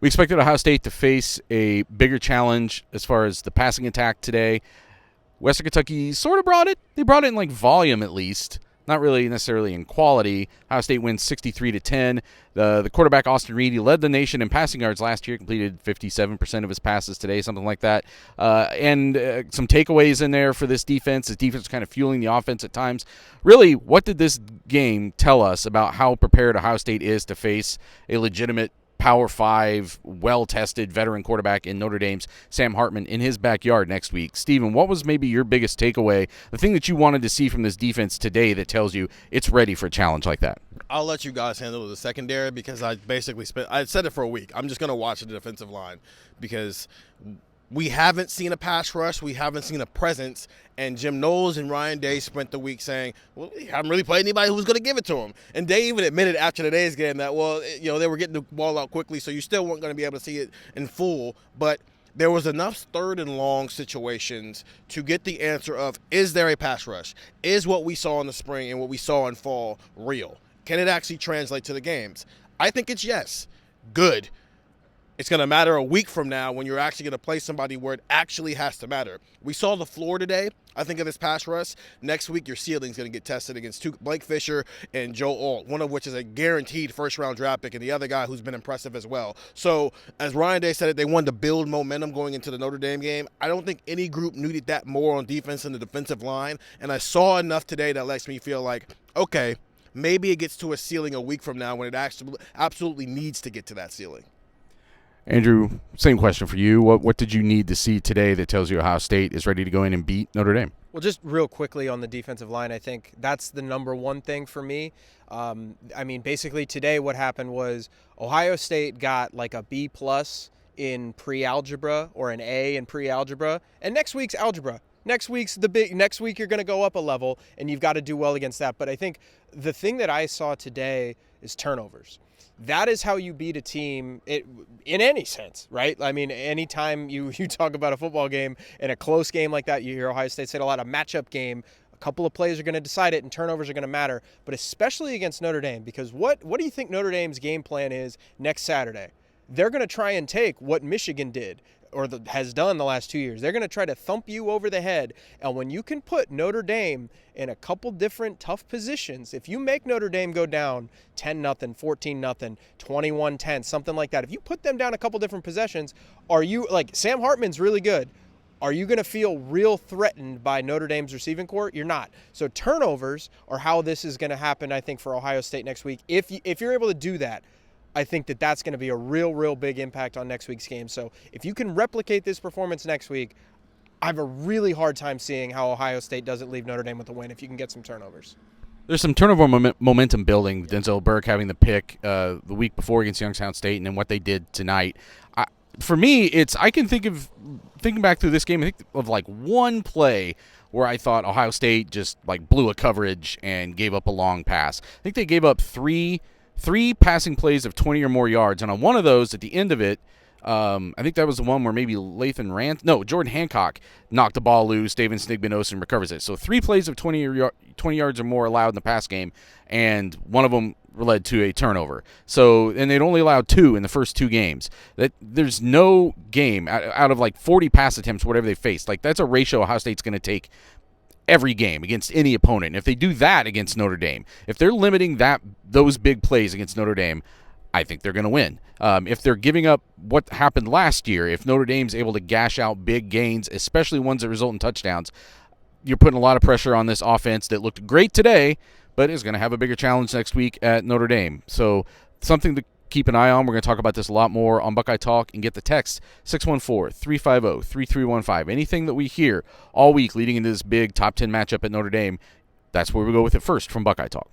We expected Ohio State to face a bigger challenge as far as the passing attack today. Western Kentucky sort of brought it. They brought it in like volume at least, not really necessarily in quality. Ohio State wins 63-10. The quarterback Austin Reed, he led the nation in passing yards last year, completed 57% of his passes today, something like that. And some takeaways in there for this defense. This defense kind of fueling the offense at times. Really, what did this game tell us about how prepared Ohio State is to face a legitimate Power 5, well-tested veteran quarterback in Notre Dame's Sam Hartman in his backyard next week? Steven, what was maybe your biggest takeaway, the thing that you wanted to see from this defense today that tells you it's ready for a challenge like that? I'll let you guys handle the secondary because I said it for a week. I'm just going to watch the defensive line because we haven't seen a pass rush. We haven't seen a presence. And Jim Knowles and Ryan Day spent the week saying, well, we haven't really played anybody who was going to give it to him. And Day even admitted after today's game that, they were getting the ball out quickly, so you still weren't going to be able to see it in full. But there was enough third and long situations to get the answer of, is there a pass rush? Is what we saw in the spring and what we saw in fall real? Can it actually translate to the games? I think it's yes. Good. It's going to matter a week from now when you're actually going to play somebody where it actually has to matter. We saw the floor today, I think, of this pass rush. Next week, your ceiling's going to get tested against Blake Fisher and Joe Alt, one of which is a guaranteed first-round draft pick, and the other guy who's been impressive as well. So, as Ryan Day said it, they wanted to build momentum going into the Notre Dame game. I don't think any group needed that more on defense than the defensive line, and I saw enough today that lets me feel like, okay, maybe it gets to a ceiling a week from now when it absolutely needs to get to that ceiling. Andrew, same question for you. What did you need to see today that tells you Ohio State is ready to go in and beat Notre Dame? Well, just real quickly on the defensive line, I think that's the number one thing for me. Basically today what happened was Ohio State got like a B+ in pre-algebra or an A in pre-algebra, and next week's algebra. Next week you're going to go up a level, and you've got to do well against that. But I think the thing that I saw today is turnovers. That is how you beat a team in any sense, right? I mean, anytime you talk about a football game in a close game like that, you hear Ohio State say a lot of matchup game. A couple of plays are going to decide it, and turnovers are going to matter, but especially against Notre Dame, because what do you think Notre Dame's game plan is next Saturday? They're going to try and take what Michigan did or has done the last 2 years. They're going to try to thump you over the head. And when you can put Notre Dame in a couple different tough positions, if you make Notre Dame go down 10-0, 14-0, 21-10, something like that, if you put them down a couple different possessions, are you, like, Sam Hartman's really good. Are you going to feel real threatened by Notre Dame's receiving corps? You're not. So turnovers are how this is going to happen, I think, for Ohio State next week. If you're able to do that, I think that's going to be a real big impact on next week's game. So if you can replicate this performance next week, I have a really hard time seeing how Ohio State doesn't leave Notre Dame with a win if you can get some turnovers. There's some turnover momentum building. Denzel Burke having the pick the week before against Youngstown State, and then what they did tonight. For me, I can thinking back through this game, I think of like one play where I thought Ohio State just like blew a coverage and gave up a long pass. I think they gave up three passing plays of 20 or more yards, and on one of those, at the end of it, I think that was the one where maybe Jordan Hancock knocked the ball loose, David Snigbenosin recovers it. So 3 plays of 20 yards or more allowed in the pass game, and one of them led to a turnover. So, and they'd only allowed 2 in the first 2 games. There's no game out of like 40 pass attempts, whatever they faced. Like, that's a ratio Ohio State's going to take every game against any opponent. And if they do that against Notre Dame, if they're limiting those big plays against Notre Dame, I think they're going to win. If they're giving up what happened last year, if Notre Dame's able to gash out big gains, especially ones that result in touchdowns, you're putting a lot of pressure on this offense that looked great today, but is going to have a bigger challenge next week at Notre Dame. So something to keep an eye on. We're going to talk about this a lot more on Buckeye Talk, and get the text 614-350-3315. Anything that we hear all week leading into this big top 10 matchup at Notre Dame, that's where we go with it first from Buckeye Talk.